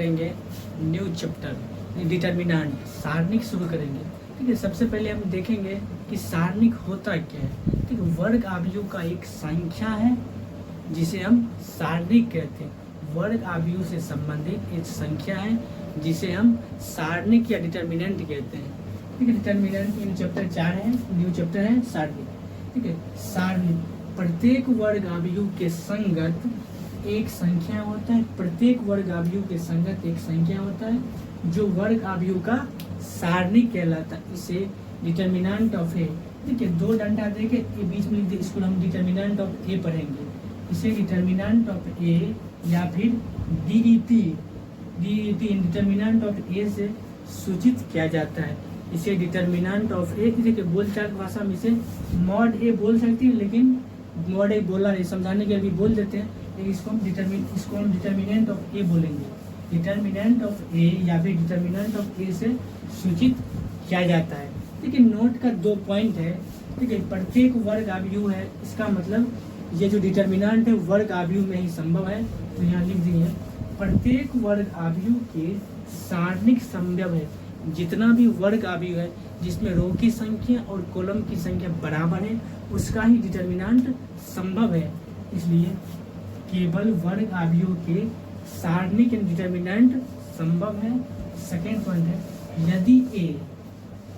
करेंगे new chapter determinant, सारणिक शुरू करेंगे। ठीक है, सबसे पहले हम देखेंगे कि सारणिक होता क्या है। ठीक है, वर्ग आव्यूह का एक संख्या है जिसे हम सारणिक कहते हैं। वर्ग आव्यूह से संबंधित एक संख्या है जिसे हम सारणिक या डिटर्मिनेंट कहते हैं। ठीक है, डिटर्मिनेंट इन चैप्टर 4 है, न्यू चैप्टर है सारणिक। ठीक है, सारणिक प्रत्येक वर्ग आव्यूह के संगत एक संख्या होता है। प्रत्येक वर्ग आव्यूह के संगत एक संख्या होता है जो वर्ग आव्यूह का सारणिक कहलाता है। इसे डिटर्मिनेंट ऑफ ए, ठीक है, दो डंडा देके बीच में इसको हम डिटर्मिनेंट ऑफ ए पढ़ेंगे। इसे डिटर्मिनेंट ऑफ ए या फिर डीईटी डिटर्मिनेंट ऑफ ए से सूचित किया जाता है। इसे डिटर्मिनेंट ऑफ ए, देखिए बोलचाल भाषा में इसे मॉड ए बोल सकती है, लेकिन मॉड ए बोला नहीं, समझाने के लिए बोल देते हैं, लेकिन इसको हम डिटर्मिनेंट ऑफ ए बोलेंगे। डिटर्मिनेंट ऑफ ए या फिर डिटर्मिनेंट ऑफ ए से सूचित किया जाता है। देखिए नोट का 2 पॉइंट है। ठीक है, प्रत्येक वर्ग आव्यूह है, इसका मतलब ये जो डिटर्मिनेंट है वर्ग आव्यूह में ही संभव है, तो यहाँ लिख दिए प्रत्येक वर्ग आव्यूह के सारणिक संभव है। जितना भी वर्ग आव्यूह है जिसमें रो की संख्या और कॉलम की संख्या बराबर है उसका ही डिटर्मिनेंट संभव है। इसलिए केवल वर्ग आव्यूह के सारणिक डिटर्मिनेंट संभव है। सेकेंड पॉइंट है, यदि ए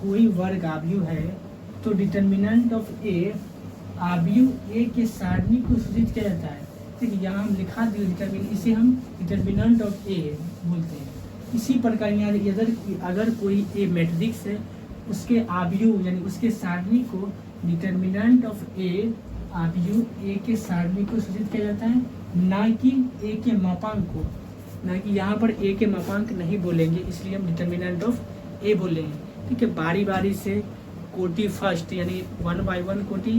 कोई वर्ग आव्यूह है तो डिटर्मिनेंट ऑफ ए आव्यूह ए के सारणिक को सूचित किया जाता है। ठीक है, यहाँ हम लिखा दिए इसे हम डिटर्मिनेंट ऑफ ए बोलते हैं। इसी प्रकार यहाँ अगर कोई ए मैट्रिक्स है उसके आव्यूह यानी उसके सारणिक को डिटर्मिनेंट ऑफ ए आव्यूह ए के सारणिक को सूचित किया जाता है, ना कि ए के मापांक को। ना कि यहाँ पर ए के मापांक नहीं बोलेंगे, इसलिए हम डिटर्मिनेंट ऑफ ए बोलेंगे। ठीक है, बारी बारी से कोटि फर्स्ट यानी 1/1 कोटि,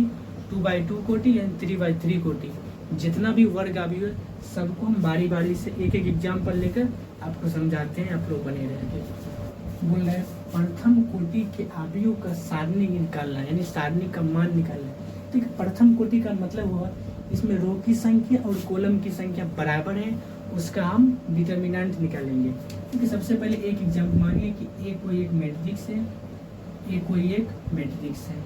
2/2 कोटि यानी 3/3 कोटि, जितना भी वर्ग आव्यूह है सबको हम बारी बारी से एक एक एग्जाम्पल लेकर आपको समझाते हैं, आप लोग बने रहेंगे। बोल रहे हैं प्रथम कोटि के आव्यूह का सारणिक निकालना यानी सारणिक का मान निकालना। ठीक है, प्रथम कोटि का मतलब हुआ इसमें रो की संख्या और कॉलम की संख्या बराबर है, उसका हम डिटर्मिनेंट निकालेंगे। ठीक है, सबसे पहले एक एग्जाम्पल मानिए कि ए कोई एक मैट्रिक्स है, ए कोई एक मैट्रिक्स है।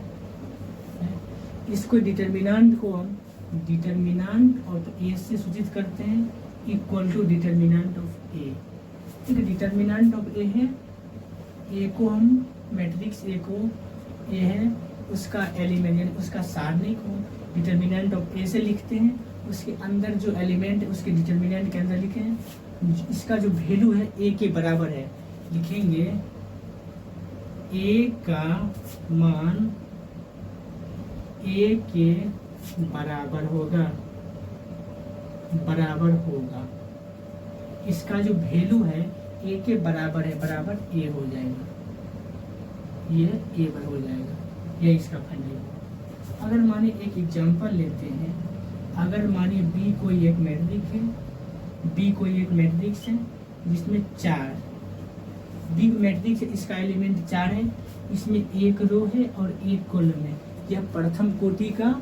इसको डिटर्मिनेंट को हम डिटर्मिनेंट ऑफ ए से सूचित करते हैं इक्वल टू डिटर्मिनेंट ऑफ ए। ठीक है, डिटर्मिनेंट ऑफ ए है, ए को हम मैट्रिक्स ए को ए है उसका एलिमेंट यानी उसका सारणिक को डिटर्मिनेंट ऑफ ए से लिखते हैं। उसके अंदर जो एलिमेंट है उसके डिटर्मिनेंट के अंदर लिखे हैं। इसका जो वैल्यू है ए के बराबर है, लिखेंगे ए का मान ए के बराबर होगा इसका जो वैल्यू है ए के बराबर है, बराबर ए हो जाएगा, ये ए पर हो जाएगा, ये इसका फंडा। अगर माने एक एग्जांपल लेते हैं, अगर मानिए बी कोई एक मैट्रिक्स है, बी कोई एक मैट्रिक्स है जिसमें 4 बी मैट्रिक्स है, इसका एलिमेंट 4 है, इसमें एक रो है और एक कॉलम है। यह प्रथम कोटि का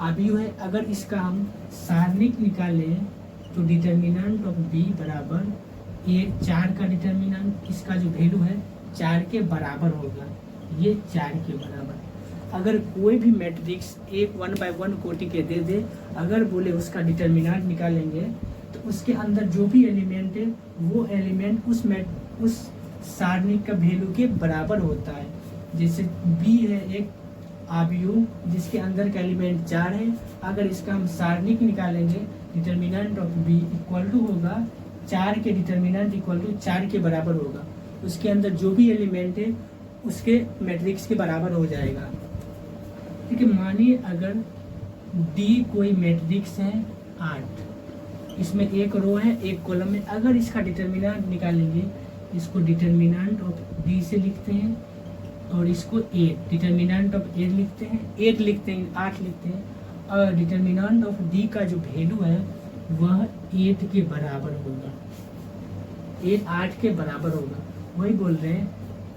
आव्यूह है। अगर इसका हम सारणिक निकालें तो डिटर्मिनेंट ऑफ बी बराबर 4 का डिटर्मिनेंट, इसका जो वैल्यू है 4 के बराबर होगा, ये 4 के बराबर। अगर कोई भी मैट्रिक्स एक 1/1 कोटि के दे दे, अगर बोले उसका डिटर्मिनेंट निकालेंगे तो उसके अंदर जो भी एलिमेंट है वो एलिमेंट उस सारणिक का वैल्यू के बराबर होता है। जैसे बी है एक आव्यूह जिसके अंदर का एलिमेंट 4 है, अगर इसका हम सारणिक निकालेंगे determinant of B equal to होगा 4 के डिटर्मिनेंट इक्वल टू 4 के बराबर होगा। उसके अंदर जो भी एलिमेंट है उसके मैट्रिक्स के बराबर हो जाएगा। ठीक है, मानिए अगर डी कोई मैट्रिक्स है 8, इसमें एक रो है एक कॉलम है, अगर इसका डिटर्मिनेंट निकालेंगे इसको डिटर्मिनेंट ऑफ डी से लिखते हैं और इसको 8 डिटर्मिनेंट ऑफ 8 लिखते हैं, 8 लिखते हैं, 8 लिखते हैं, और डिटर्मिनेंट ऑफ डी का जो वैल्यू है वह 8 के बराबर होगा, 8 के बराबर होगा। वही बोल रहे हैं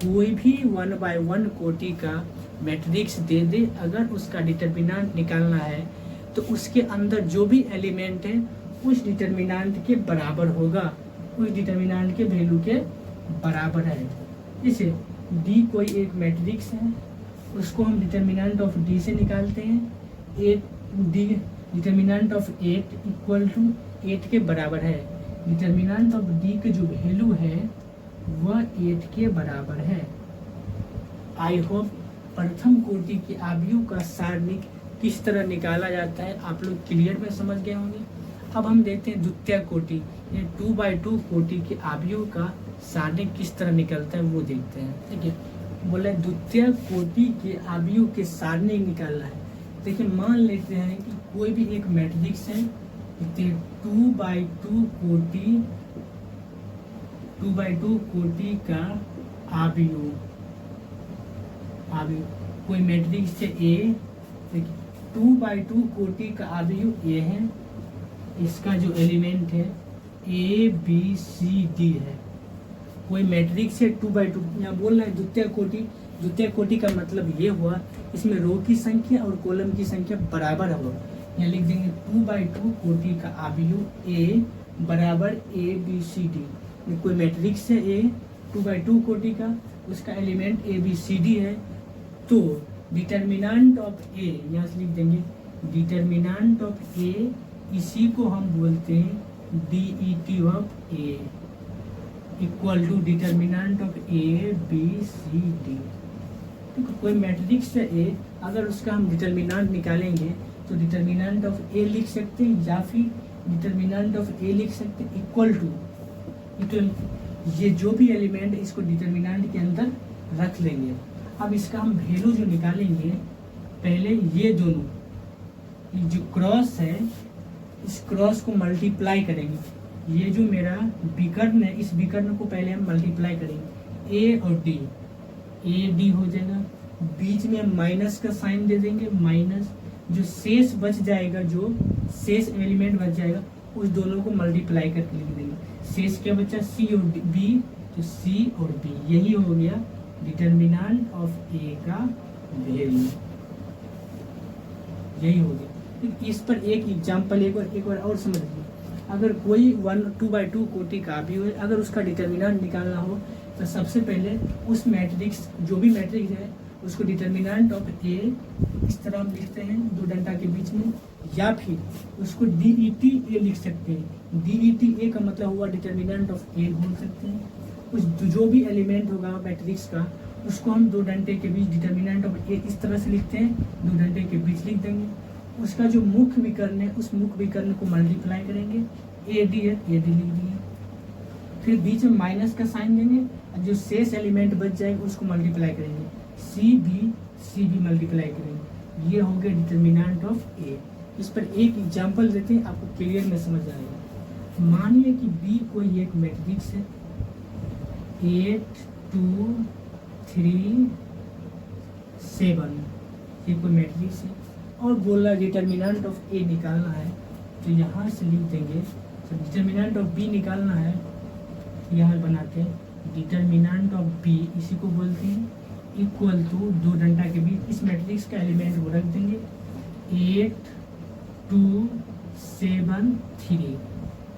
कोई भी 1/1 कोटि का मैट्रिक्स दे दे, अगर उसका डिटर्मिनेंट निकालना है तो उसके अंदर जो भी एलिमेंट है उस डिटर्मिनेंट के बराबर होगा। उस डिटर्मिनेंट के वैल्यू के बराबर है। जैसे डी कोई एक मैट्रिक्स है, उसको हम डिटर्मिनेंट ऑफ डी से निकालते हैं। 8 D determinant of 8 equal to 8 के बराबर है। डिटर्मिनेंट ऑफ डी के जो वैल्यू है वह 8 के बराबर है। आई होप प्रथम कोटि के आव्यूह का सारणिक किस तरह निकाला जाता है आप लोग क्लियर में समझ गए होंगे। अब हम देखते हैं द्वितीय कोटि 2/2 कोटि के आव्यूह का सारणिक किस तरह निकलता है वो देखते हैं। ठीक है, बोले द्वितीय कोटि के आव्यूह के सारणिक निकालना है। देखिए मान लेते हैं कि कोई भी एक मैट्रिक्स है, 2/2 कोटि का आव्यूह कोई मैट्रिक्स है ए। देखिए 2/2 कोटि का आव्यूह ए है, इसका जो एलिमेंट है ए बी सी डी है। कोई मैट्रिक्स है 2/2, यहाँ बोल रहा है द्वितीय कोटि का मतलब ये हुआ इसमें रो की संख्या और कॉलम की संख्या बराबर हो। यहाँ लिख देंगे 2/2 कोटि का आव्यूह ए बराबर ए बी सी डी। कोई मैट्रिक्स है ए 2/2 कोटि का, उसका element A B C D है, तो डिटर्मिनेंट ऑफ ए यहाँ से लिख देंगे डिटर्मिनेंट ऑफ ए, इसी को हम बोलते हैं DET of A equal to determinant of A B C D. ठीक है, कोई मैट्रिक्स है ए, अगर उसका हम डिटर्मिनेंट निकालेंगे तो डिटर्मिनेंट ऑफ ए लिख सकते हैं या फिर डिटर्मिनेंट ऑफ ए लिख सकते हैं इक्वल टू ये जो भी एलिमेंट है इसको डिटर्मिनेंट के अंदर रख लेंगे। अब इसका हम वैल्यू जो निकालेंगे, पहले ये दोनों जो क्रॉस है इस क्रॉस को मल्टीप्लाई करेंगे। ये जो मेरा विकर्ण है इस विकर्ण को पहले हम मल्टीप्लाई करेंगे, ए और डी, ए डी हो जाएगा, बीच में हम माइनस का साइन दे देंगे, माइनस जो शेष बच जाएगा, जो शेष एलिमेंट बच जाएगा उस दोनों को मल्टीप्लाई करके लिख देंगे। शेष क्या बचा सी और बी, तो सी और बी, यही हो गया डिटर्मिनेंट ऑफ ए का वैल्यू, यही हो गया। इस पर एक एग्जांपल एक बार और समझ लीजिए। अगर कोई 2/2 कोटि का आव्यूह है, अगर उसका डिटर्मिनेंट निकालना हो तो सबसे पहले उस मैट्रिक्स जो भी मैट्रिक्स है उसको डिटर्मिनेंट ऑफ ए इस तरह हम लिखते हैं दो डंडा के बीच में, या फिर उसको DET ए लिख सकते हैं। DET ए का मतलब हुआ डिटर्मिनेंट ऑफ ए बोल सकते हैं। उस जो भी एलिमेंट होगा मैट्रिक्स का उसको हम दो डंडे के बीच डिटर्मिनेंट ऑफ ए इस तरह से लिखते हैं, दो डंडे के बीच लिख देंगे। उसका जो मुख्य विकर्ण है उस मुख्य विकर्ण को मल्टीप्लाई करेंगे, AD है AD लिख दिए, फिर बीच में माइनस का साइन देंगे, जो शेष एलिमेंट बच जाएगा उसको मल्टीप्लाई करेंगे, CB मल्टीप्लाई करेंगे। ये हो गया डिटर्मिनेंट ऑफ ए। इस पर एक एग्जांपल देते हैं, आपको क्लियर में समझ आएगा। मानिए कि B कोई एक मैट्रिक्स है 8 2 3 7, ये कोई मैट्रिक्स है और बोल रहा है डिटर्मिनेंट ऑफ ए निकालना है, तो यहाँ से लिख देंगे। तो डिटर्मिनेंट ऑफ बी निकालना है, यहाँ बनाते हैं डिटर्मिनेंट ऑफ बी, इसी को बोलते हैं इक्वल टू दो डंडा के बीच इस मैट्रिक्स का एलिमेंट को रख देंगे 8 2 7 3,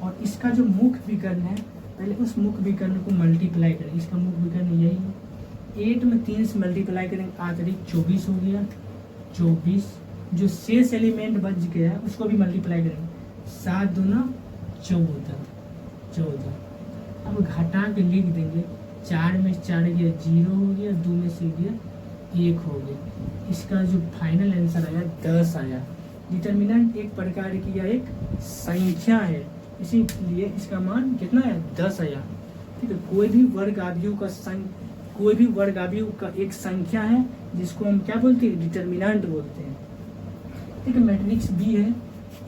और इसका जो मुख्य विकर्ण है पहले उस मुख्य विकर्ण को मल्टीप्लाई करें। इसका मुख्य विकर्ण यही है, 8 में 3 से मल्टीप्लाई करेंगे 8 24 हो गया, 24। जो शेष एलिमेंट बच गया उसको भी मल्टीप्लाई करेंगे, 7 दूना 14। अब घटा के लिख देंगे, 4 में 4 गया 0 हो गया, 2 में से गया 1 हो गया। इसका जो फाइनल आंसर आया 10 आया। डिटर्मिनेंट एक प्रकार की या एक संख्या है, इसीलिए इसका मान कितना है 10 आया। ठीक है, कोई भी वर्ग आव्यूह का एक संख्या है जिसको हम क्या बोलते हैं डिटर्मिनेंट बोलते हैं। ठीक है, मैट्रिक्स बी है,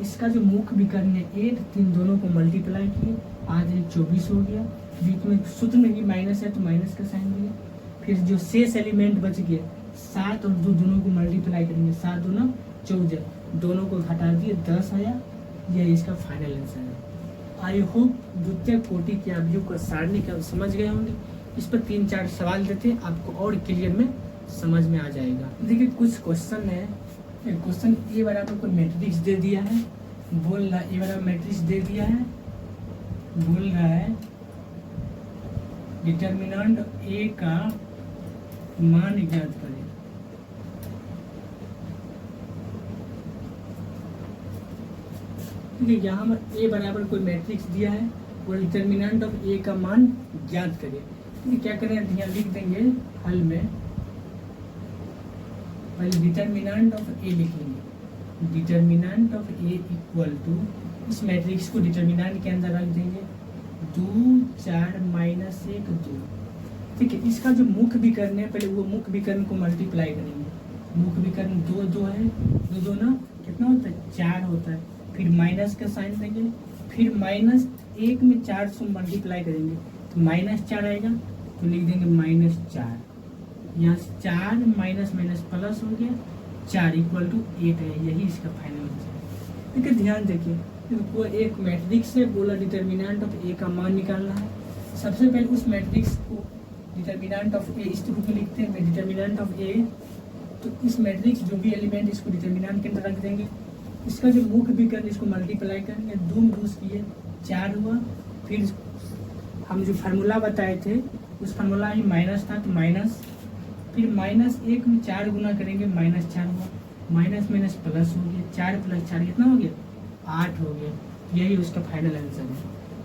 इसका जो मुख्य विकर्ण है 8 3 दोनों को मल्टीप्लाई किए, आज 24 हो गया, बीच में सूत्र में भी माइनस है तो माइनस का साइन दिया, फिर जो शेष एलिमेंट बच गया 7 और 2 दोनों को मल्टीप्लाई करेंगे, 7 दूना 14, दोनों को घटा दिए 10 आया। यह इसका फाइनल आंसर है। आई होप द्वितीय कोटि के आव्यूह का सारणिक आप समझ गए होंगे। इस पर 3-4 सवाल देते हैं, आपको और क्लियर में समझ में आ जाएगा। देखिए कुछ क्वेश्चन है, क्वेश्चन ए बराबर कोई मैट्रिक्स दे दिया है, बोल रहा है ए बराबर मैट्रिक्स दे दिया है, बोल रहा है डिटर्मिनेंट ए का मान ज्ञात करें। ठीक है, यहाँ पर ए बराबर कोई मैट्रिक्स दिया है और डिटर्मिनेंट ऑफ ए का मान ज्ञात करें। ठीक है, क्या करें, यहाँ लिख देंगे हल में, पहले डिटर्मिनेंट ऑफ ए लिख लेंगे। Determinant of A equal to, इस मैट्रिक्स को डिटर्मिनेंट के अंदर रख देंगे 2 4 माइनस 1 2। ठीक है, इसका जो मुख्य विकर्ण है, पहले वो मुख्य विकर्ण को मल्टीप्लाई करेंगे। मुख्य विकर्ण 2 2 है, 2 2 ना कितना होता है 4 होता है। फिर माइनस का साइन देंगे, फिर माइनस 1 में 4 से मल्टीप्लाई करेंगे तो -4 आएगा, तो लिख देंगे -4। यहाँ 4 माइनस माइनस प्लस हो गया, 4 इक्वल टू 8 है। यही इसका फाइनल आंसर। ठीक है, ध्यान देखिए, वो एक मैट्रिक्स से बोला डिटर्मिनेंट ऑफ ए का मान निकालना है। सबसे पहले उस मैट्रिक्स को डिटर्मिनेंट ऑफ ए इस रूप में लिखते हैं, डिटर्मिनेंट ऑफ ए। तो इस मैट्रिक्स जो भी एलिमेंट इसको डिटर्मिनेंट के अंदर रख देंगे, इसका जो मुख्य विकर्ण इसको मल्टीप्लाई करेंगे, 2 2 किए 4 हुआ। फिर हम जो फार्मूला बताए थे उस फार्मूला में माइनस था तो माइनस, फिर -1 में 4 गुना करेंगे -4 हुआ, माइनस माइनस प्लस हो गया, 4 + 4 कितना हो गया 8 हो गया। यही उसका फाइनल आंसर है।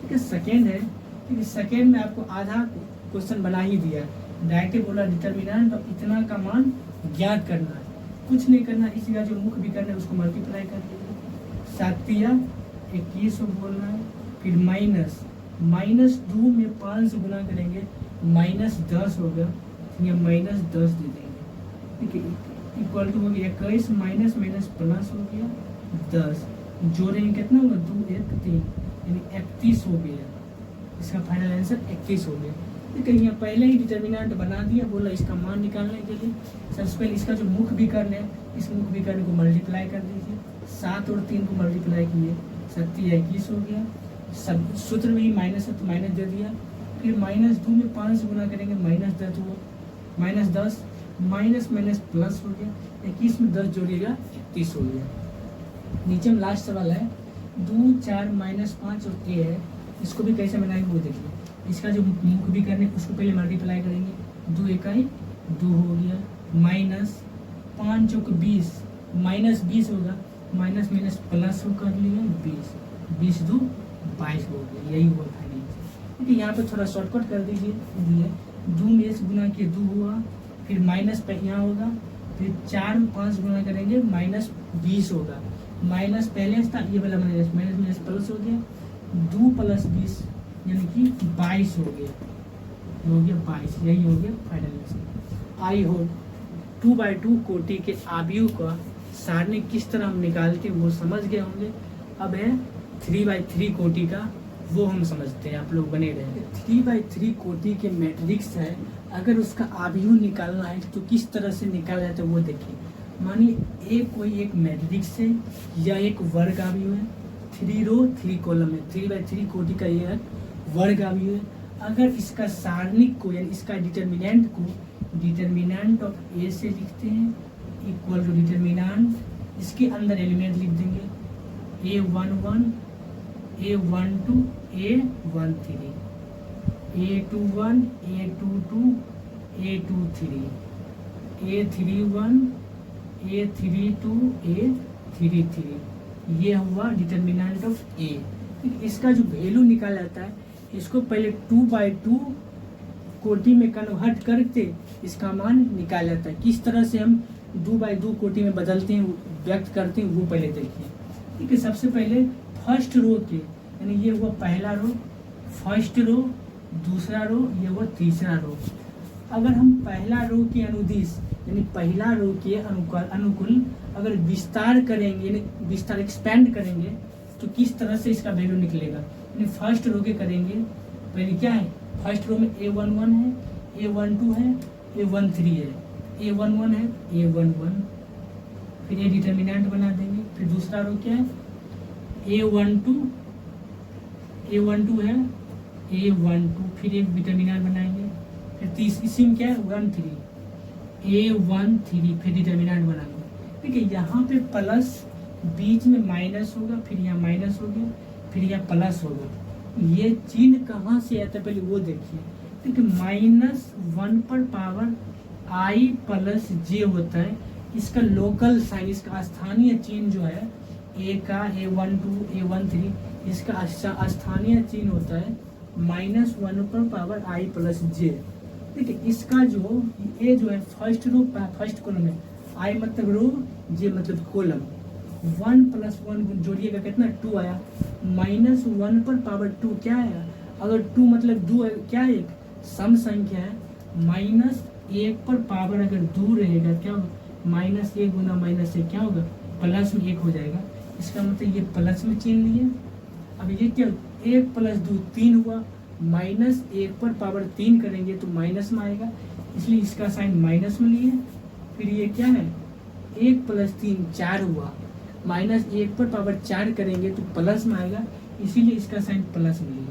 ठीक है, सेकेंड है। ठीक है, सेकेंड में आपको आधा क्वेश्चन बना ही दिया, डायरेक्ट बोला डिटर्मिनेंट और इतना का मान ज्ञात करना है, कुछ नहीं करना। इसी का जो मुख्य विकर्ण है उसको मल्टीप्लाई कर दीजिए, 7 21 बोलना है। फिर -2 में 5 से गुना करेंगे, -10 हो गया, ये -10 दे देंगे। ठीक है, इक्वल टू हो गया 21 माइनस माइनस प्लस हो गया 10, जोड़ेंगे कितना होगा 2 1 3 यानी 31 हो गया। इसका फाइनल आंसर 31 हो गया। ठीक है, यहाँ पहले ही डिटर्मिनेंट बना दिया, बोला इसका मान निकालने के लिए सबसे पहले इसका जो मुख्य विकर्ण है, इस मुख्य विकर्ण को मल्टीप्लाई कर दीजिए। 7 और 3 को मल्टीप्लाई किए, 7 21 हो गया। सब सूत्र में ही माइनस है तो माइनस दे दिया। फिर -2 में 5 से गुना करेंगे, -10 हुआ, -10 माइनस माइनस प्लस हो गया, 21 में 10 जोड़िएगा 31 हो गया। नीचे में लास्ट सवाल है 2 4 -5 और ए है, इसको भी कैसे बनाएंगे वो देखिए। इसका जो मुख्य विकर्ण है उसको पहले मल्टीप्लाई करेंगे, 2 1 2 हो गया, -5 चौक 20 -20 होगा, माइनस माइनस प्लस हो कर लिया 20 20 2 22 हो गया। यही हुआ फाइनल। ठीक है, यहाँ पे थोड़ा शॉर्टकट कर दीजिए। 2 में से गुना किए 2 हुआ, फिर माइनस पे यहाँ होगा, फिर 4 में 5 गुना करेंगे -20 होगा, माइनस पहले था ये वाला माइनस माइनस प्लस हो गया, 2 + 20 यानी कि 22 हो गया, 22। यही हो गया final answer. I hope 2x2 कोटि के आव्यूह का सारणी किस तरह हम निकालते हैं वो समझ गए होंगे। अब है 3x3 कोटि का, वो हम समझते हैं, आप लोग बने रहे। 3x3 कोटि के मैट्रिक्स है, अगर उसका आव्यूह निकालना है तो किस तरह से निकाला जाता है वो देखिए। मानिए कोई एक मैट्रिक्स है या एक वर्ग आव्यूह है, 3 रो 3 कॉलम है, 3x3 कोटि का यह वर्ग आव्यूह है। अगर इसका सारणिक को यानी इसका डिटर्मिनेंट को डिटर्मिनेंट ऑफ ए से लिखते हैं इक्वल टू डिटर्मिनेंट, इसके अंदर एलिमेंट लिख देंगे A11 A12 A13 A21 A22 A23 A31 A32 A33, ये हुआ डिटर्मिनेंट ऑफ ए। इसका जो वैल्यू निकाला जाता है, इसको पहले 2x2 कोटि में कन्वर्ट करके इसका मान निकाला जाता है। किस तरह से हम 2x2 कोटि में बदलते हैं, व्यक्त करते हैं, वो पहले देखिए। ठीक है, सबसे पहले फर्स्ट रो के यानी ये हुआ पहला रो, फर्स्ट रो, दूसरा रो, ये हुआ तीसरा रो। अगर हम पहला रो के अनुदिश यानी पहला रो के अनुकूल अगर विस्तार करेंगे यानी विस्तार एक्सपेंड करेंगे तो किस तरह से इसका वैल्यू निकलेगा। यानी फर्स्ट रो के करेंगे, पहले क्या है फर्स्ट रो में A11 है, A12 है, A13 है, A11 है, A11, फिर ये डिटर्मिनेंट बना देंगे। फिर दूसरा रो क्या है A12 है, A12, फिर एक डिटर्मिनेंट बनाएंगे। फिर इसी में क्या है 13 A13, फिर डिटर्मिनेंट बनाएंगे। ठीक है, यहाँ पे प्लस बीच में माइनस होगा, फिर यहाँ माइनस हो गया, फिर यहाँ प्लस होगा। ये चिन्ह कहाँ से आता है पहले वो देखिए। ठीक है, -1 पर पावर i प्लस j होता है। इसका लोकल साइन, इसका स्थानीय चिन्ह जो है a का a12 a13, इसका स्थानीय चिन्ह होता है -1 पर पावर i प्लस j। ठीक है, इसका जो ए जो है फर्स्ट रो फर्स्ट कॉलम है, i मतलब रो, j मतलब कॉलम। 1 + 1 जोड़िएगा कितना 2 आया, -1 पर पावर 2 क्या आया, अगर 2 मतलब 2 क्या है, एक सम संख्या है, -1 पर पावर अगर 2 रहेगा क्या होगा, -1 गुना -1 क्या होगा, प्लस में 1 हो जाएगा। इसका मतलब ये प्लस में चिन्ह लिए। अब ये क्या 1 + 2 3 हुआ, -1 पर पावर 3 करेंगे तो माइनस में आएगा, इसलिए इसका साइन माइनस में लिए। फिर ये क्या है 1 + 3 4 हुआ, -1 पर पावर 4 करेंगे तो प्लस में आएगा, इसीलिए इसका साइन प्लस में लिए।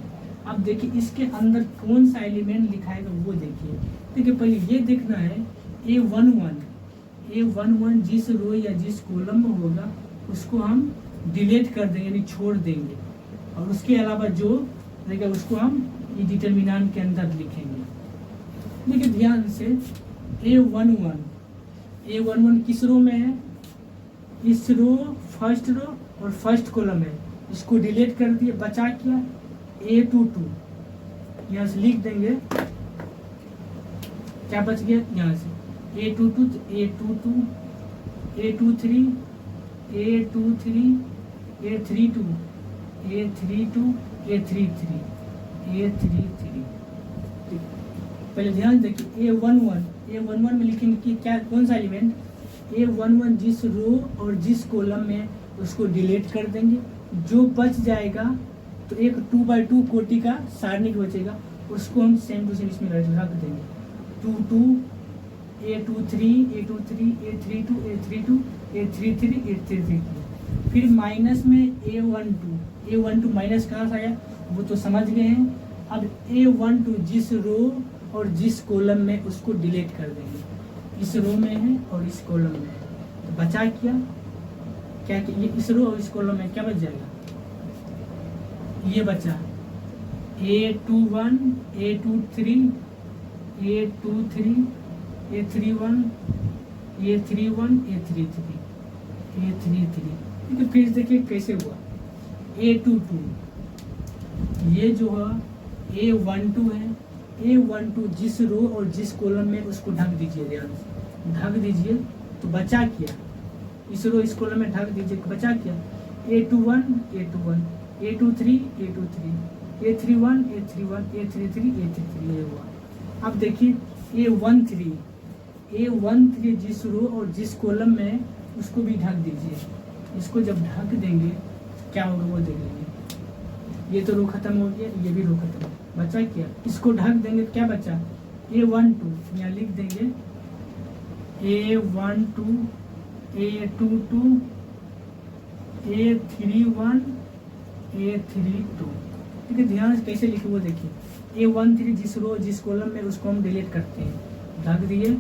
अब देखिए इसके अंदर कौन सा एलिमेंट लिखाएगा वो देखिए। देखिए पहले ये देखना है A11 जिस रो या जिस कॉलम में होगा उसको हम डिलीट कर देंगे, यानी छोड़ देंगे, और उसके अलावा जो रहेगा उसको हम ये डिटरमिनेंट के अंदर लिखेंगे। देखिए ध्यान से A11 किस रो में है, इस रो फर्स्ट रो और फर्स्ट कॉलम है, इसको डिलीट कर दिए, बचा क्या A22, यहाँ से लिख देंगे क्या बच गया, यहाँ से A22 A22 A23 A23 A32 A32 A33 A33। पहले ध्यान देखिए A11 में लिखेंगे कि क्या कौन सा एलिमेंट, A11 जिस रो और जिस कॉलम में उसको डिलीट कर देंगे, जो बच जाएगा तो एक 2x2 कोटि का सारणिक बचेगा, उसको हम सेम टू सेम इसमें रख देंगे, 22 A23 A23 A32 A32 A33 A33। फिर माइनस में A12 माइनस कहाँ से आया वो तो समझ गए हैं। अब A12 जिस रो और जिस कॉलम में उसको डिलीट कर देंगे, इस रो में है और इस कॉलम में है, तो बचा क्या ये इस रो और इस कॉलम में क्या बच जाएगा, ये बचा A21 A23 A23 A31 A31 A33। ठीक है, फिर देखिए कैसे हुआ A22, ये जो है A12 है, A12 जिस रो और जिस कॉलम में उसको ढक दीजिए, ध्यान से ढक दीजिए, तो बचा क्या, इस रो इस कॉलम में ढक दीजिए, बचा क्या A21 A23 A31 A33 ये हुआ। अब देखिए A13 जिस रो और जिस कॉलम में उसको भी ढक दीजिए, इसको जब ढक देंगे क्या होगा वो देख लेंगे। ये तो रो खत्म हो गया, ये भी रो खत्म हो, बचा क्या, इसको ढक देंगे तो क्या बचा A12, यहाँ लिख देंगे A12 A22 A31 A32। ठीक है, ध्यान से कैसे लिखे वो देखिए, A13 जिस रो जिस कॉलम में उसको हम डिलीट करते हैं, ढक दिए,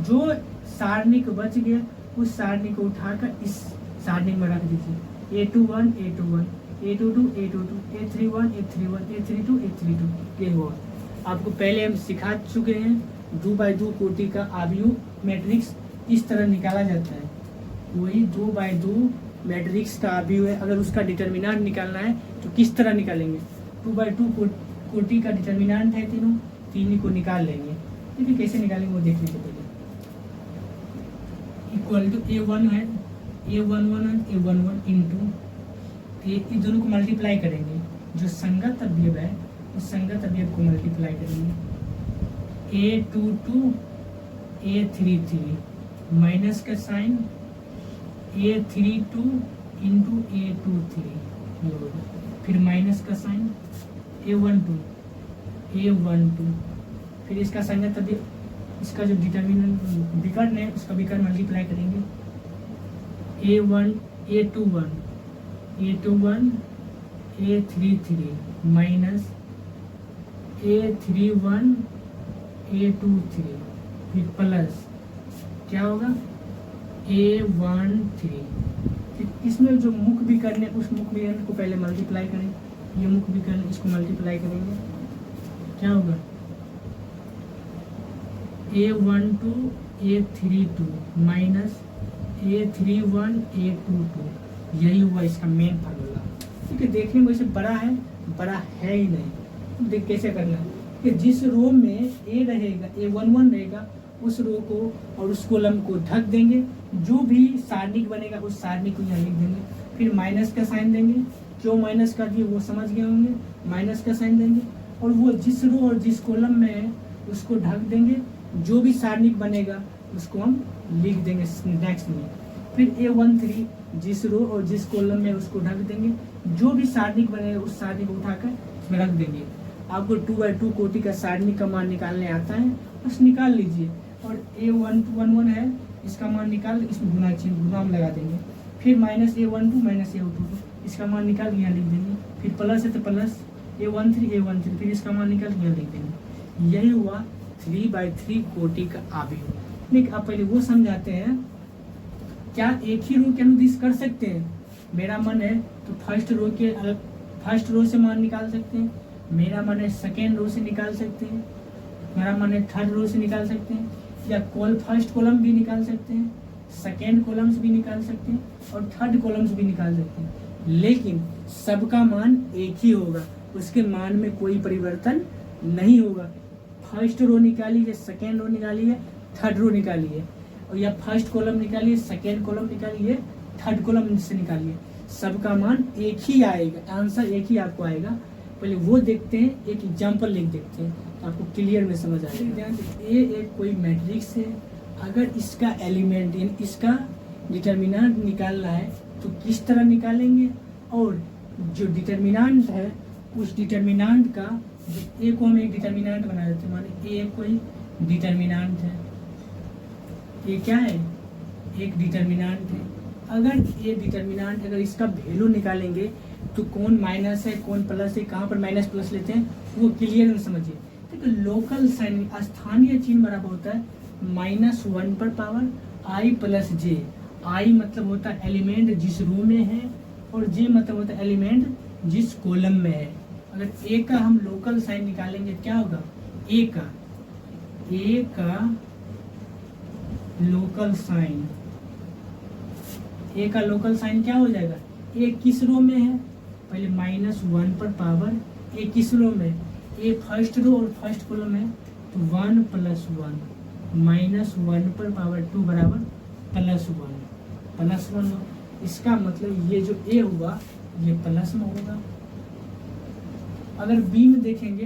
जो सारणी बच गया उस सारणी को उठाकर इस सारणी में रख दीजिए, A21 A22 A31 A32 ये हुआ। आपको पहले हम सिखा चुके हैं 2x2 कोटि का आव्यूह मैट्रिक्स इस तरह निकाला जाता है, वही 2x2 मैट्रिक्स का आव्यूह है। अगर उसका डिटरमिनेंट निकालना है तो किस तरह निकालेंगे, 2x2 कोटि का डिटरमिनेंट है तीन को निकाल लेंगे। ठीक है, कैसे निकालेंगे वो देख लीजिए पहले। इक्वल टू A1 है A11 इंटू इन दोनों को मल्टीप्लाई करेंगे, जो संगत अवयव है उस संगत अवयव को मल्टीप्लाई करेंगे, A22 A33 माइनस का साइन A32 इंटू A23, फिर माइनस का साइन A12 फिर इसका संगत अवयव, इसका जो डिटरमिनेंट विकर्ण है उसका विकर्ण मल्टीप्लाई करेंगे, A21 A33 minus A31 A23, फिर प्लस क्या होगा A13। इसमें जो मुख्य विकर्ण है उस मुख्य विकर्ण को पहले मल्टीप्लाई करें, ये मुख्य विकर्ण इसको मल्टीप्लाई करेंगे, क्या होगा A12 A32 minus A31 A22, यही हुआ इसका मेन फार्मूला। ठीक है, देखने में वैसे बड़ा है ही नहीं। देख कैसे करना है कि जिस रो में A रहेगा A11 रहेगा उस रो को और उस कॉलम को ढक देंगे, जो भी सारणिक बनेगा उस सारणिक को यहाँ लिख देंगे, फिर माइनस का साइन देंगे। क्यों माइनस का दिए वो समझ गए होंगे, माइनस का साइन देंगे और वो जिस रो और जिस कॉलम में है उसको ढक देंगे, जो भी सारणिक बनेगा उसको हम लिख देंगे नेक्स्ट में। फिर A13 जिस रो और जिस कॉलम में उसको ढक देंगे, जो भी सारणिक बनेगा उस सारणिक को उठाकर इसमें रख देंगे। आपको 2/2 कोटि का सारणिक का मान निकालने आता है, बस निकाल लीजिए। और A1211 है, इसका मान निकाल इसमें गुना में लगा देंगे। फिर माइनस A12 माइनस A22, इसका मान निकाल यहाँ लिख देंगे। फिर प्लस है तो प्लस A13 फिर इसका मान निकाल यहाँ लिख देंगे। यही हुआ 3/3 कोटि का आव्यूह। लेकिन अब पहले वो समझाते हैं, क्या एक ही रो के अनुदिश कर सकते हैं? मेरा मन है तो फर्स्ट रो से मान निकाल सकते हैं, मेरा मन है सेकेंड रो से निकाल सकते हैं, मेरा मन है थर्ड रो से निकाल सकते हैं, या फर्स्ट कॉलम भी निकाल सकते हैं, सेकेंड कॉलम्स भी निकाल सकते हैं और थर्ड कॉलम्स भी निकाल सकते हैं। लेकिन सबका मान एक ही होगा, उसके मान में कोई परिवर्तन नहीं होगा। फर्स्ट रो निकालिए, सेकेंड रो निकालिए, थर्ड रो निकालिए, और या फर्स्ट कॉलम निकालिए, सेकेंड कॉलम निकालिए, थर्ड कॉलम से निकालिए, सबका मान एक ही आएगा, आंसर एक ही आपको आएगा। पहले वो देखते हैं, एक एग्जांपल लिख देखते हैं तो आपको क्लियर में समझ आएगा। ये एक कोई मैट्रिक्स है, अगर इसका एलिमेंट यानी इसका डिटर्मिनेंट निकालना है तो किस तरह निकालेंगे, और जो डिटर्मिनेंट है उस डिटर्मिनेंट का ए को हम एक डिटर्मिनेंट बना देते हैं, माने ए कोई डिटर्मिनेंट है, ये क्या है एक डिटर्मिनेंट है। अगर ये डिटर्मिनेंट अगर इसका वैल्यू निकालेंगे तो कौन माइनस है कौन प्लस है, कहाँ पर माइनस प्लस लेते हैं वो क्लियर में समझिए। देखो लोकल साइन स्थानीय चिन्ह बराबर होता है -1 पर पावर i प्लस जे। आई मतलब होता है एलिमेंट जिस रो में है और जे मतलब होता है एलिमेंट जिस कॉलम में है। अगर ए का हम लोकल साइन निकालेंगे क्या होगा, ए का लोकल साइन, ए का लोकल साइन क्या हो जाएगा, ए किस रो में है, पहले -1 पर पावर ए किस रो में, ए फर्स्ट रो और फर्स्ट कॉलम है तो 1 + 1 -1 पर पावर 2 बराबर +1 इसका मतलब ये जो ए हुआ ये प्लस में होगा। अगर बी में देखेंगे,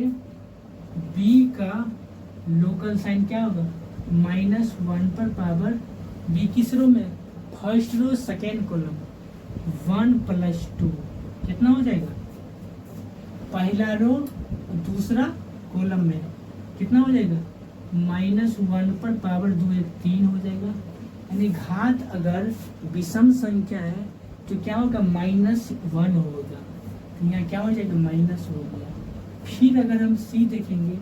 बी का लोकल साइन क्या होगा, -1 पर पावर बी किस रो में, फर्स्ट रो सेकेंड कॉलम, 1 + 2 कितना हो जाएगा, पहला रो दूसरा कॉलम में कितना हो जाएगा, -1 पर पावर 2 एक 3 हो जाएगा। यानी घात अगर विषम संख्या है तो क्या होगा, -1 होगा, तो यहाँ क्या हो जाएगा, माइनस हो गया। फिर अगर हम सी देखेंगे,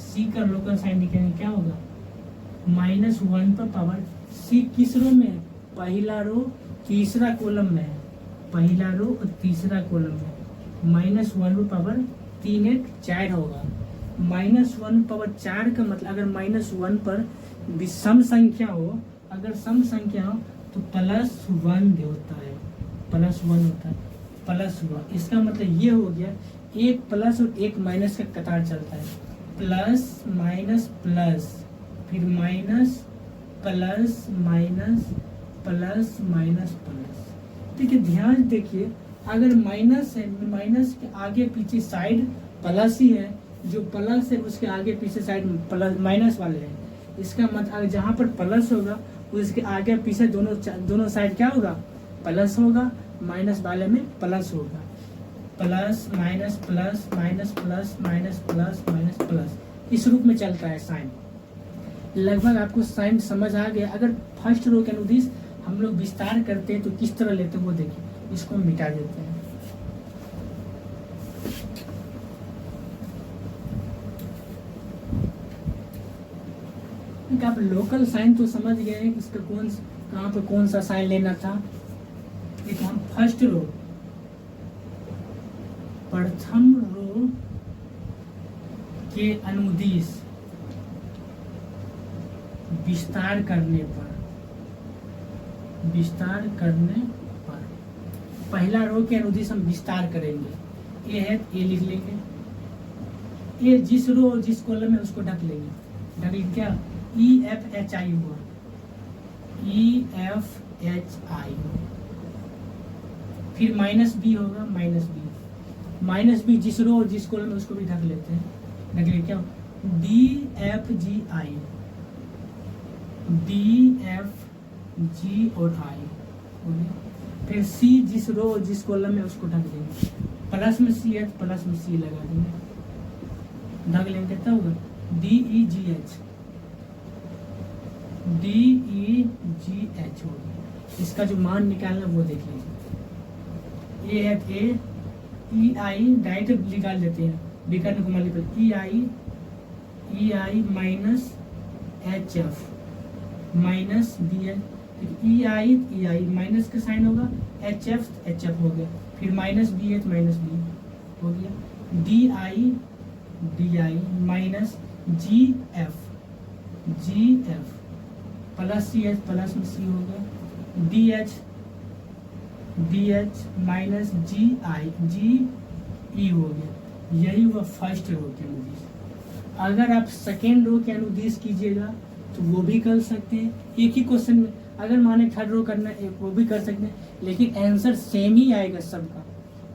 सी का लोकल साइन निकालेंगे क्या होगा, -1 पर पावर सी किस रो में है, पहला रो तीसरा कॉलम में है, पहला रो और तीसरा कॉलम में, -1 पर पावर 3 एक 4 होगा। -1 पावर 4 का मतलब अगर -1 पर विषम संख्या हो, अगर सम संख्या हो तो +1 होता है, +1 होता है, +1। इसका मतलब ये हो गया, एक प्लस और एक माइनस का कतार चलता है, प्लस माइनस प्लस, फिर minus plus minus plus minus plus. ठीक है, ध्यान देखिए, अगर माइनस है, माइनस के आगे पीछे साइड प्लस ही है, जो प्लस है उसके आगे पीछे साइड प्लस माइनस वाले हैं। इसका मतलब जहाँ पर प्लस होगा उसके आगे पीछे दोनों साइड क्या होगा, प्लस होगा, माइनस वाले में प्लस होगा, plus minus plus minus plus minus plus minus plus, इस रूप में चलता है साइन। लगभग आपको साइन समझ आ गया। अगर फर्स्ट रो के अनुदिश हम लोग विस्तार करते हैं तो किस तरह लेते हैं वो देखिए, इसको मिटा देते हैं। आप लोकल साइन तो समझ गए हैं, इसका कहाँ पे कौन सा साइन लेना था। एक हम फर्स्ट रो, प्रथम रो के अनुदिश विस्तार करने पर पहला रो के अनुदिश हम विस्तार करेंगे। ए है ए लिख लेंगे, ए जिस रो और जिस कॉलम में उसको ढक लेंगे। क्या EFHI हुआ, EFHI। फिर -B होगा, -B जिस रो और जिस कॉलम में उसको भी ढक लेते हैं। ढक लेंगे क्या, DFGI, DFG और I। फिर C जिस रो और जिस कॉलम में उसको ढक देंगे। प्लस में C है, प्लस में C लगा देंगे, ढक लेंगे। कितना होगा, DEGH होगा। इसका जो मान निकालना वो देख लीजिए। ए है ए, EI डायरेक्ट निकाल देते हैं, विकर्ण को multiple, EI minus HF minus BL। EI minus का साइन होगा, HF हो गया, फिर -BH -B हो गया, DI minus GF plus CH plus में C हो गया, DH माइनस GE हो गया। यही हुआ फर्स्ट रो के अनुदिश। अगर आप सेकेंड रो के अनुदिश कीजिएगा तो वो भी कर सकते हैं एक ही क्वेश्चन में। अगर माने थर्ड रो करना है वो भी कर सकते हैं, लेकिन आंसर सेम ही आएगा सबका।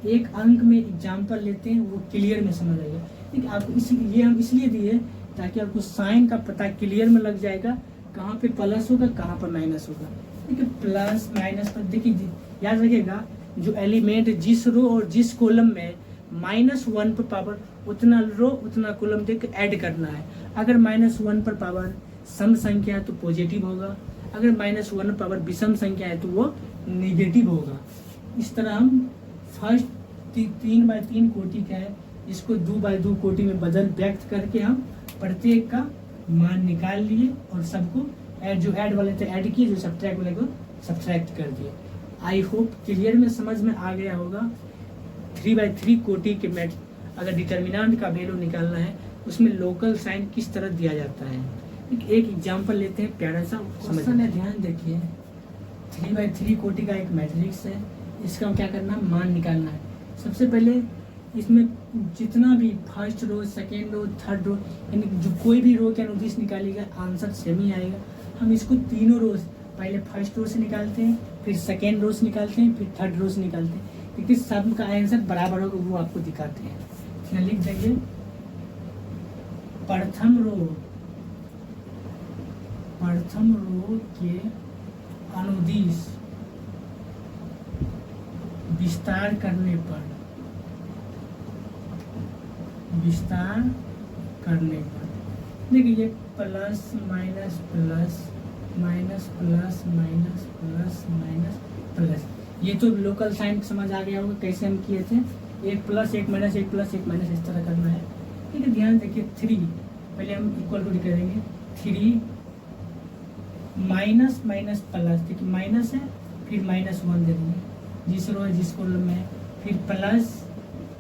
एक अंक में एग्जाम्पल लेते हैं, वो क्लियर में समझ आएगा। ठीक है, आपको ये हम इसलिए दिए ताकि आपको साइन का पता क्लियर में लग जाएगा, कहाँ पे प्लस होगा कहाँ पर माइनस होगा। ठीक है, प्लस माइनस पर देखिए, याद रखिएगा जो एलिमेंट जिस रो और जिस कॉलम में -1 पर पावर उतना रो उतना कॉलम देख ऐड करना है। अगर -1 पर पावर सम संख्या है तो पॉजिटिव होगा, अगर -1 पावर विषम संख्या है तो वो निगेटिव होगा। इस तरह हम फर्स्ट 3x3 कोटि का है, इसको 2x2 कोटि में बदल व्यक्त करके हम प्रत्येक का मान निकाल लिए और सबको जो ऐड वाले थे ऐड किए, जो सब्ट्रैक्ट वाले को सब्ट्रैक्ट कर दिए। आई होप क्लियर में समझ में आ गया होगा। 3x3 कोटि के मैथ अगर डिटर्मिनेंट का वैल्यू निकालना है उसमें लोकल साइन किस तरह दिया जाता है। एक एग्जांपल लेते हैं, प्यारा सा क्वेश्चन है, ध्यान देखिए। 3x3 कोटि का एक मैट्रिक्स है, इसका क्या करना है, मान निकालना है। सबसे पहले इसमें जितना भी first row second row third row यानी जो कोई भी रो के अनुदिश निकालेगा आंसर सेम ही आएगा। हम इसको तीनों रो पहले फर्स्ट रो से निकालते हैं, फिर सेकेंड रो से निकालते हैं, फिर थर्ड रो से निकालते हैं, क्योंकि सब का आंसर बराबर होगा वो आपको दिखाते हैं। इसमें लिख देंगे प्रथम रो के अनुदिश विस्तार करने पर देखिए plus minus plus minus plus minus plus minus plus, ये तो लोकल साइन समझ आ गया होगा कैसे हम किए थे। एक प्लस एक माइनस एक प्लस एक माइनस इस तरह करना है। ठीक है, ध्यान देखिए 3 पहले हम इक्वल टू करेंगे, 3 माइनस माइनस प्लस, देखिए माइनस है फिर -1 दे देंगे जिस रो है जिस कॉलम में है, फिर प्लस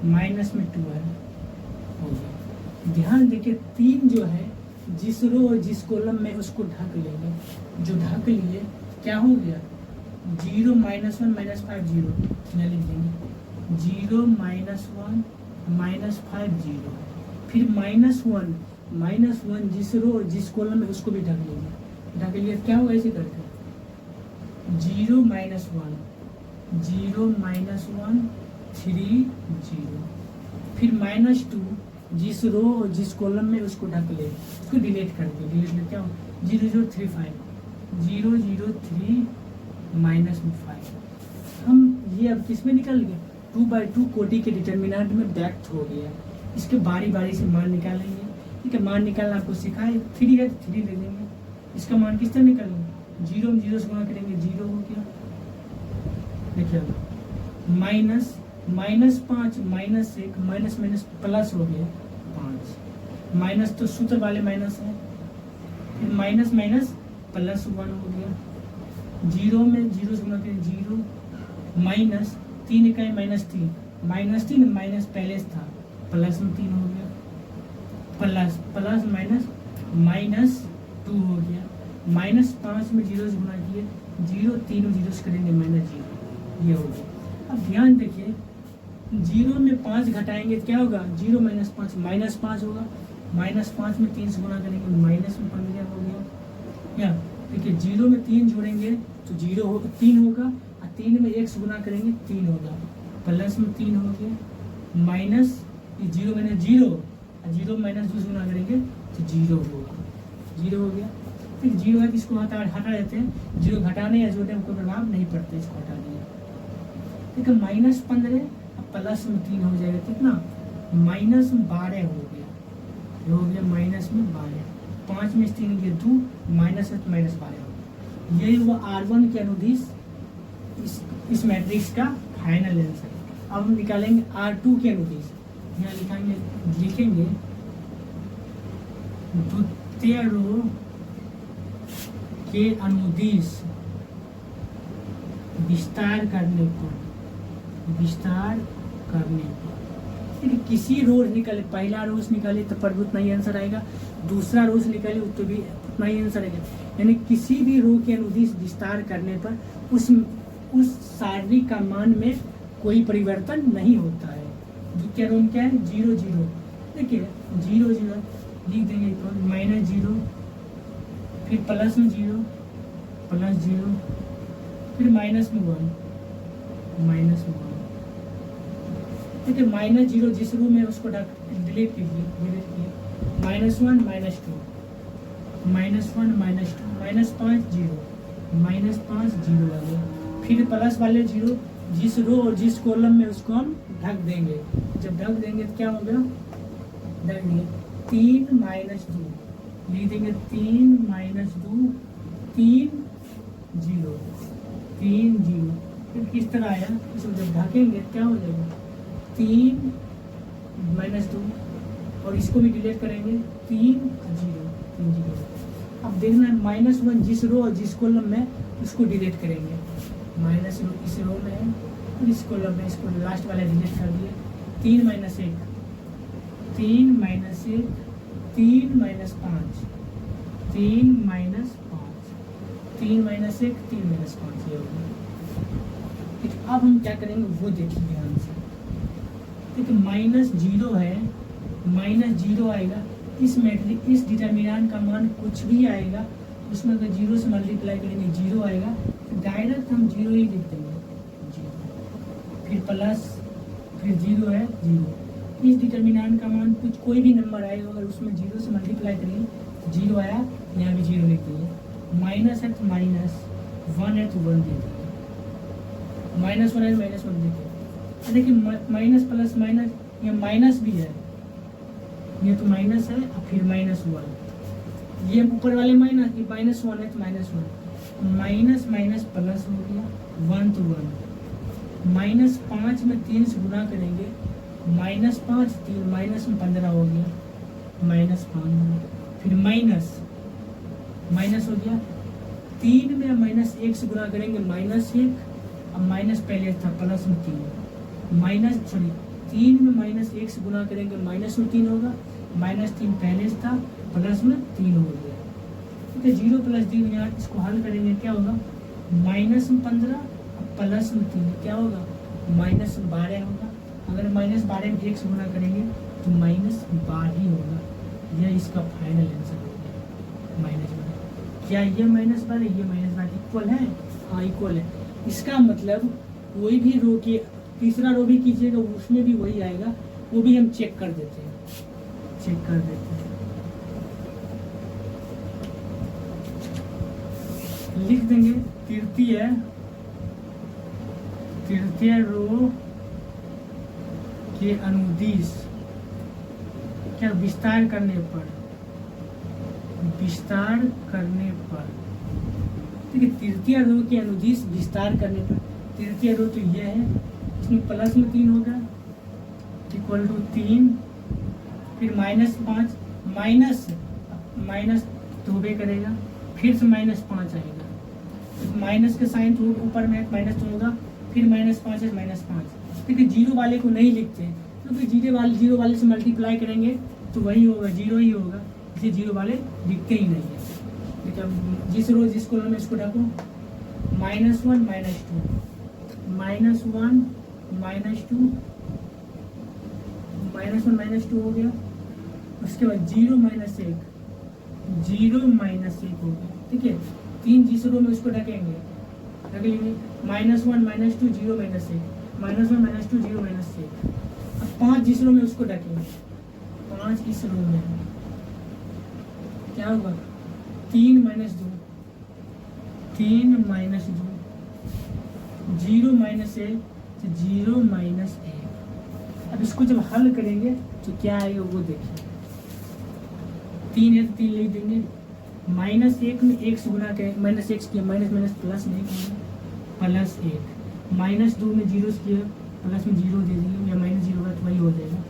माइनस में 2 है हो गया। ध्यान देखिए 3 जो है जिस रो और जिस कॉलम में उसको ढक लेंगे, जो ढक लिए क्या हो गया 0 -1 -5 0 लिख देंगे 0 -1 -5 0, फिर -1 जिस रो और जिस कॉलम में उसको भी ढक लेंगे। ढक लिया क्या होगा ऐसे करके 0 -1 0 -1 3 0, फिर -2 जिस रो और जिस कॉलम में उसको ढक ले, उसको डिलीट कर दिए। डिलीट में क्या हो 0 0 3 5 0 0 3 -5। हम ये अब किस में निकल गए 2x2 कोटि के डिटर्मिनेंट में व्यक्त हो गया। इसके बारी बारी से मान निकालेंगे। ठीक है, मान निकालना आपको सिखाए 3 है तो 3 ले लेंगे। इसका मान किस तरह निकालेंगे 0 में 0 से गुणा करेंगे 0 हो गया। देखिए माइनस -5 -1 माइनस माइनस प्लस हो गया 5, माइनस तो सूत्र वाले माइनस है, फिर माइनस माइनस प्लस 1 हो गया। 0 में 0 से गुणा करें 0 माइनस 3 इकाई -3 -3 माइनस पहले था प्लस में 3 हो गया। प्लस प्लस माइनस माइनस 2 हो गया, माइनस 5 में 0 से गुना किए, 0 तीनों 0 से करेंगे -0, ये हो गया। अब ध्यान देखिए 0 में 5 घटाएंगे तो क्या होगा, 0 माइनस 5 -5 होगा, -5 में 3 से गुना करेंगे माइनस में 15 हो गया। या देखिए 0 में 3 जोड़ेंगे तो 0 हो 3 होगा, और 3 में 1 से गुना करेंगे 3 होगा, प्लस में 3 हो गया, माइनस 0 माइनस 0, और 0 माइनस 2 से गुना करेंगे तो 0 होगा, 0 हो गया। फिर 0 है तो इसको हटा देते हैं, 0 घटाने या जोड़ने में कोई प्रभाव नहीं पड़ता, इसको हटा दिया। देखिए -15 प्लस में 3 हो जाएगा, कितना -12 हो गया, ये हो गया -12, 5 में 3 गया 2, माइनस है तो -12 हो गया। यही हुआ R1 के अनुदिश इस मैट्रिक्स का फाइनल आंसर। अब हम निकालेंगे R2 के अनुदिश, यहाँ लिखेंगे द्वितीय रो के अनुदिश विस्तार करने पर किसी रो निकाले, पहला रोज निकाले तो पर उतना ही आंसर आएगा, दूसरा रोज निकाले तो भी उतना ही आंसर आएगा। यानी किसी भी रो के अनुदिश विस्तार करने पर उस सारणी का मान में कोई परिवर्तन नहीं होता है। द्वितीय रो में क्या है, 0 0, देखिए 0 0 लिख देंगे तो -0, फिर प्लस में 0 प्लस 0, फिर माइनस में 1 माइनस 1। देखिए -0 जिस रो में उसको डिलीट कीजिए, -1 -2 -1 -2 -5 0 -5 0 वाले, फिर प्लस वाले 0 जिस रो और जिस कॉलम में उसको हम ढक देंगे। जब ढक देंगे तो क्या होगा, ढक देंगे 3 -2 लिख देंगे, 3 -2 3 0 3 0। फिर किस तरह आया, इसको जब ढकेंगे क्या हो जाएगा, 3 -2 और इसको भी डिलीट करेंगे 3 0। अब देखना -1 जिस रो और जिस कॉलम में उसको डिलीट करेंगे, माइनस इस रो में है और इस कॉलम में, इसको लास्ट वाला डिलीट कर दिए, 3 - 1 3 - 1 3 - 5 3 - 5 3 - 1 3 - 5 ये होगा। अब हम क्या करेंगे वो देखिए ध्यान से। देखिए -0 है, -0 आएगा, इस मैट्रिक्स इस डिटरमिनेंट का मान कुछ भी आएगा उसमें अगर 0 से मल्टीप्लाई करेंगे 0 आएगा, तो डायरेक्ट हम 0 ही लिख देंगे, 0 फिर प्लस फिर 0 है 0। इस डिटरमिनेंट का मान कुछ कोई भी नंबर आएगा अगर उसमें 0 से मल्टीप्लाई करेंगे तो 0 आया, यहाँ भी 0 लिख देंगे, माइनस है तो माइनस, 1 है तो 1 दे देंगे, -1 है तो -1 देखिए। देखिए माइनस प्लस माइनस, ये माइनस भी है, ये तो माइनस है और फिर -1, ये ऊपर वाले माइनस, ये -1 है तो -1, माइनस माइनस प्लस हो गया, 1 तो 1, -5 में 3 से गुना करेंगे, -5 3 माइनस में 15 हो गया, -5, फिर माइनस हो गया, 3 में -1 से गुना करेंगे -1, अब माइनस पहले था प्लस में 3, 3 में -1 से गुना करेंगे -3 होगा, -3 पहले था प्लस में 3 हो गया। ठीक है, 0 + 3 यहाँ इसको हल करेंगे क्या होगा, -15 प्लस में 3 क्या होगा, -12 होगा। अगर -12 में 1 से गुना करेंगे तो -12 ही होगा। यह इसका फाइनल आंसर हो गया, -12। क्या ये -12 ये -12 इक्वल है? हाँ इक्वल है। इसका मतलब कोई भी रो की तीसरा रो भी कीजिएगा उसमें भी वही आएगा, वो भी हम चेक कर देते हैं, लिख देंगे तृतीय रो के अनुदिश क्या विस्तार करने पर ठीक है, तृतीय रो के अनुदिश विस्तार करने पर, तृतीय रो तो ये है, इसमें प्लस में 3 होगा इक्वल टू 3, फिर -5 माइनस धोबे करेगा, फिर से -5 आएगा, तो माइनस के साइन तो ऊपर में माइनस तो होगा, फिर -5 है -5। देखिए 0 वाले को नहीं लिखते क्योंकि 0 वाले से मल्टीप्लाई करेंगे तो वही होगा, जीरो ही होगा, इसे जीरो वाले दिखते ही नहीं है। ठीक है, जिस रो जिस कॉलम में इसको रखो, -1 -2, -1 -2 -1 -2 हो गया। उसके बाद 0 - 1 0 - 1 हो गया। ठीक है, 3 जिस रो में उसको रखेंगे, रख लेंगे -1 -2 0 - 1 -1 -2 0 - 1। अब 5 जिस रो में उसको रखेंगे, 5 इस रो में क्या होगा, 3 - 2 3 - 2 0 - 1 तो 0 - 1। अब इसको जब हल करेंगे तो क्या आएगा वो देखिए, 3 है तो 3 लिख देंगे, -1 में 1 से गुणा करें, -1 किया, माइनस प्लस नहीं करेंगे, +1 -2 में 0 किया, प्लस में 0 दे देंगे, या -0 होगा तो वही हो जाएगा,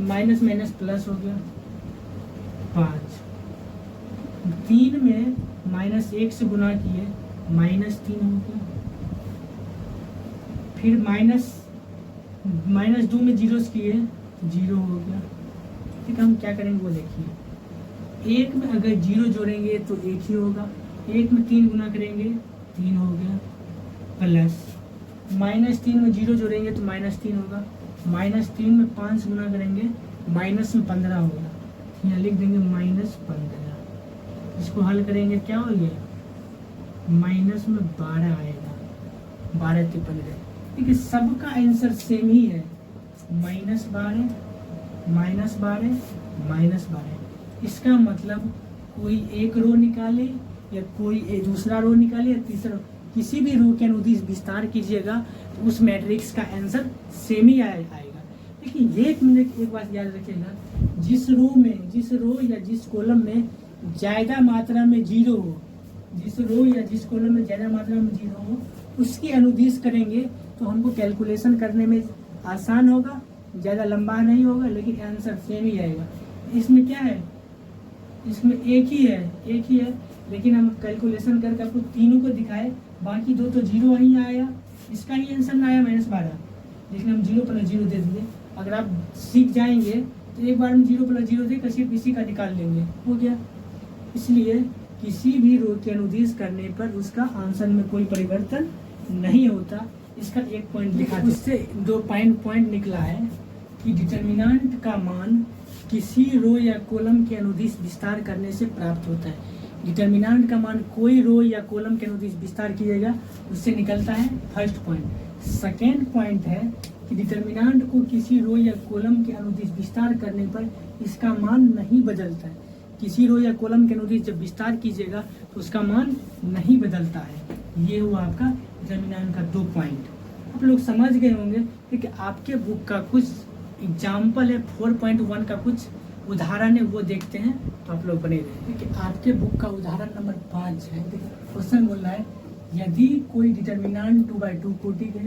माइनस प्लस हो गया 5। 3 में -1 से गुणा किए, -3 हो गया, फिर -2 में 0 किए, 0 हो गया। ठीक है, हम क्या करेंगे वो देखिए, 1 में अगर 0 जोड़ेंगे तो 1 ही होगा, 1 में 3 गुना करेंगे 3 हो गया, प्लस -3 में 0 जोड़ेंगे तो -3 होगा, -3 में 5 गुना करेंगे, माइनस में 15 होगा, यहाँ लिख देंगे -15। इसको हल करेंगे क्या हो गया, माइनस में 12 आएगा, 12 × 15। ठीक है, सबका आंसर सेम ही है, -12 -12। इसका मतलब कोई एक रो निकाले या कोई दूसरा रो निकाले या तीसरा, किसी भी रो के अनुदिश विस्तार कीजिएगा तो उस मैट्रिक्स का आंसर सेम ही आएगा। लेकिन एक बात याद रखिएगा, जिस रो या जिस कॉलम में ज़्यादा मात्रा में 0 हो, जिस रो या जिस कॉलम में ज़्यादा मात्रा में 0 हो, उसकी अनुदिश करेंगे तो हमको कैलकुलेशन करने में आसान होगा, ज़्यादा लंबा नहीं होगा, लेकिन आंसर सेम ही आएगा। इसमें क्या है, इसमें एक ही है, लेकिन हम कैलकुलेशन करके आपको तीनों को दिखाए, बाकी 2 तो 0 ही आया, इसका ही आंसर ना आया -12, लेकिन हम 0 + 0 दे दिए। अगर आप सीख जाएंगे तो एक बार हम 0 + 0 देकर सिर्फ इसी का निकाल लेंगे, हो गया। इसलिए किसी भी रो के अनुदिश करने पर उसका आंसर में कोई परिवर्तन नहीं होता। इसका एक पॉइंट लिखा, उससे 2 पॉइंट निकला है कि डिटर्मिनेंट का मान किसी रो या कॉलम के अनुदिश विस्तार करने से प्राप्त होता है। डिटर्मिनेंट का मान कोई रो या कॉलम के अनुदिश विस्तार कीजिएगा उससे निकलता है, फर्स्ट पॉइंट। सेकेंड पॉइंट है कि डिटर्मिनेंट को किसी रो या कॉलम के अनुदिश विस्तार करने पर इसका मान नहीं बदलता है। किसी रो या कॉलम के अनुदिश जब विस्तार कीजिएगा तो उसका मान नहीं बदलता है। ये हुआ आपका डिटर्मिनेंट का 2 पॉइंट। आप लोग समझ गए होंगे कि आपके बुक का कुछ एग्जाम्पल है, 4.1 का कुछ उदाहरण है, वो देखते हैं तो आप लोग बने रहे। देखिए आपके बुक का उदाहरण नंबर 5 है। क्वेश्चन बोल रहा है, यदि कोई डिटर्मिनेंट 2/2 कोटि के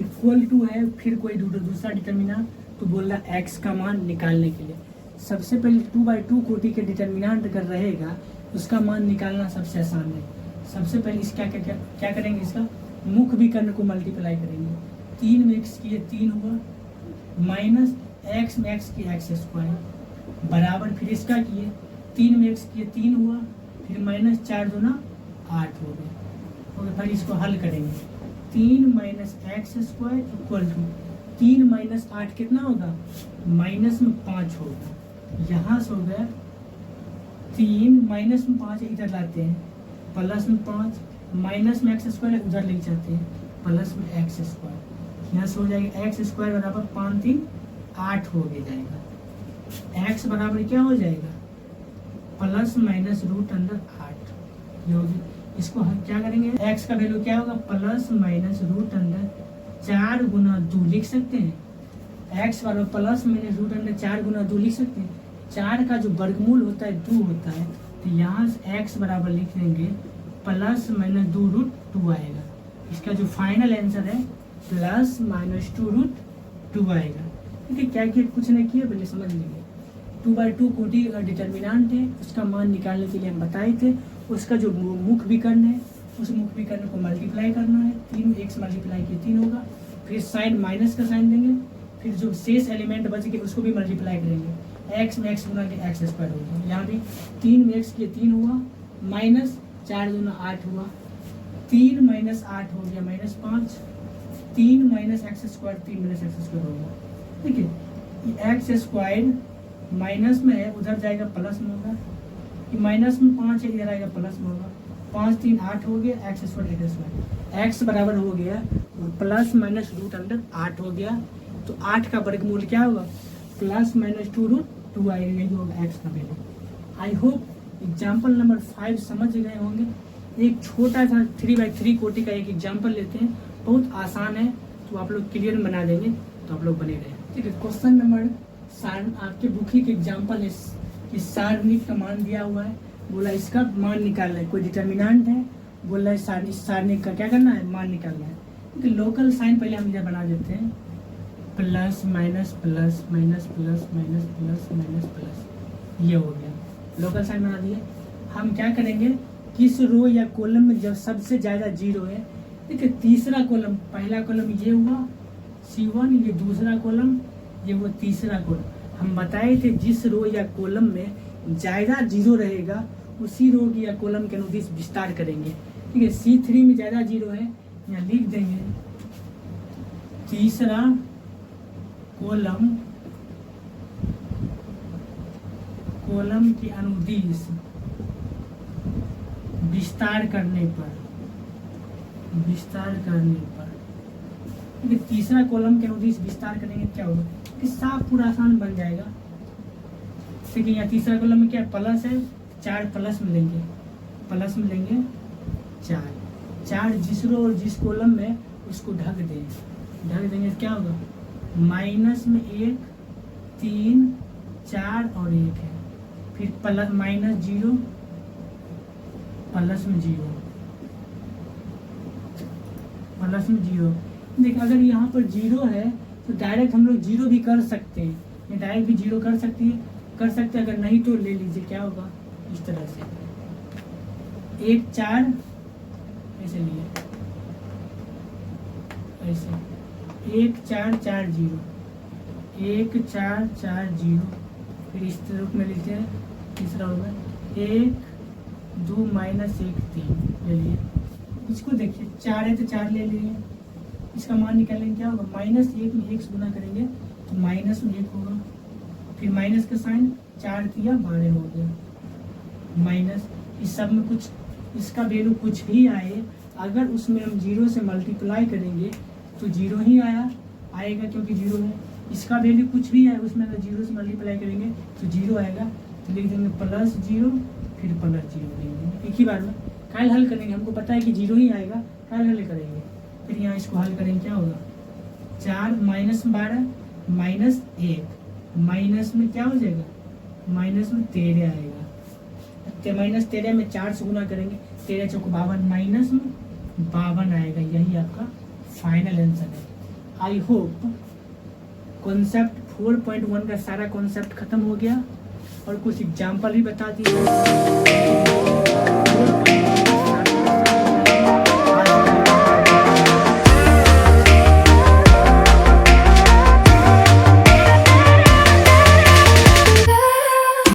इक्वल टू है, फिर कोई दूसरा डिटर्मिनेंट, तो बोल रहा है एक्स का मान निकालने के लिए। सबसे पहले 2/2 कोटि के डिटर्मिनेंट अगर रहेगा उसका मान निकालना सबसे आसान है। सबसे पहले इस क्या करेंगे, इसका मुख्य विकर्ण को मल्टीप्लाई करेंगे। 3 में x किए 3 हुआ, माइनस x में x की x² बराबर, फिर इसका किए 3 में x किए 3 हुआ, फिर -4 × 2 = 8 हो गया। फिर इसको हल करेंगे, 3 - x² = 3 - 8 कितना होगा, -5 होगा। यहाँ से हो गया 3 -5 इधर लाते हैं, +5 माइनस में x² उधर ले जाते हैं, प्लस में x²। यहाँ से हो जाएगा x² बराबर 5 × 3 = 8 हो जाएगा। x बराबर क्या हो जाएगा, ±√8 ये होगी। इसको हम क्या करेंगे, x का वैल्यू क्या होगा, ±4 × 2 लिख सकते हैं। x बराबर ±4 × 2 लिख सकते हैं। 4 का जो वर्गमूल होता है 2 होता है, तो यहाँ से x बराबर लिख देंगे ±2√2 आएगा। इसका जो फाइनल आंसर है ±2√2 आएगा। ठीक है, क्या किया, कुछ नहीं किया, पहले समझ लीजिए। 2/2 कोटि का डिटर्मिनेंट है, उसका मान निकालने के लिए हम बताए थे। उसका जो मुख्य विकर्ण है, उस मुख्य विकर्ण को मल्टीप्लाई करना है। 3 x मल्टीप्लाई किए 3 होगा, फिर साइन माइनस का साइन देंगे, फिर जो शेष एलिमेंट बच गए उसको भी मल्टीप्लाई करेंगे। एक्स में एक्स गुना के एक्स स्क्वायर होगा। यहाँ भी 3 में एक्स के 3 हुआ, माइनस 4 दूना 8 हुआ, 3 माइनस 8 हो गया minus 5, 3 minus x square 3 minus x square होगा। ठीक है, ये एक्स स्क्वायर माइनस में है, उधर जाएगा प्लस में होगा, ये माइनस में 5 है, इधर आएगा प्लस में होगा, 5 3 8 हो गया, x square x square, x बराबर हो गया और प्लस माइनस रूट अंडर 8 हो गया। तो 8 का वर्गमूल क्या होगा, प्लस माइनस 2 रूट 2 आएगा, यही होगा एक्स का value. I hope example number 5 समझ गए होंगे। एक छोटा सा 3x3 कोटि का एक एग्जाम्पल लेते हैं, बहुत आसान है, तो आप लोग क्लियर बना देंगे, तो आप लोग बने रहे। ठीक है, क्वेश्चन नंबर आपके बुक ही के एग्जाम्पल है कि सारणिक का मान दिया हुआ है, बोला इसका मान निकालना है, कोई डिटर्मिनेंट है, बोला है सारणिक का क्या करना है, मान निकालना है। क्योंकि लोकल साइन पहले हम इधर बना देते हैं, plus minus plus minus plus minus plus minus plus, ये हो गया लोकल साइन बना दिए। हम क्या करेंगे, किस रो या कॉलम में जब सबसे ज़्यादा जीरो है, देखिए तीसरा कॉलम, पहला कॉलम ये हुआ C1, ये दूसरा कॉलम, ये हुआ तीसरा कॉलम। हम बताए थे जिस रो या कॉलम में ज़्यादा जीरो रहेगा उसी रो या कॉलम के अनुदिश विस्तार करेंगे। ठीक है, C3 में ज़्यादा जीरो है, यहाँ लिख देंगे तीसरा कॉलम के अनुदिश विस्तार करने पर तीसरा कॉलम के अनुदिश विस्तार करेंगे क्या होगा कि साफ पूरा आसान बन जाएगा। ठीक है, यहाँ तीसरा कॉलम में क्या प्लस है, 4 प्लस में लेंगे 4 जिस रो और जिस कॉलम में उसको ढक देंगे क्या होगा, माइनस में 1 3 4 और 1 है, फिर प्लस माइनस 0 प्लस में 0। देखिए अगर यहाँ पर 0 है तो डायरेक्ट हम लोग 0 भी कर सकते हैं, ये डायरेक्ट भी 0 कर सकते हैं, अगर नहीं तो ले लीजिए क्या होगा, इस तरह से 1 4 ऐसे लिए, ऐसे 1 4 4 0 1 4 4 0, फिर इस रूप में लिखते हैं, तीसरा होगा 1 2 माइनस 1 3 ले लिए। इसको देखिए 4 है तो 4 ले लिए, इसका मान निकालेंगे क्या होगा, माइनस 1 में 1 से गुना करेंगे तो माइनस में 1 होगा, फिर माइनस का साइन 4 दिया 12 हो गया माइनस। इस सब में कुछ इसका वैल्यू कुछ भी आए, अगर उसमें हम 0 से मल्टीप्लाई करेंगे तो 0 ही आएगा क्योंकि 0 है। इसका वैल्यू कुछ भी है, उसमें अगर 0 से मल्टीप्लाई करेंगे तो 0 आएगा, तो लिख देंगे प्लस 0 फिर प्लस 0 देंगे एक ही बार में। कल हल करेंगे, हमको पता है कि 0 ही आएगा, कल हल करेंगे, फिर यहाँ इसको हल करेंगे क्या होगा, 4 माइनस 12 माइनस 1, माइनस में क्या हो जाएगा, माइनस में 13 आएगा, माइनस 13 में 4 से गुना करेंगे, 13 चौक 52, माइनस में 52 आएगा, यही आपका फाइनल आंसर है। आई होप कॉन्सेप्ट 4.1 का सारा कॉन्सेप्ट खत्म हो गया और कुछ एग्जाम्पल भी बता दिए।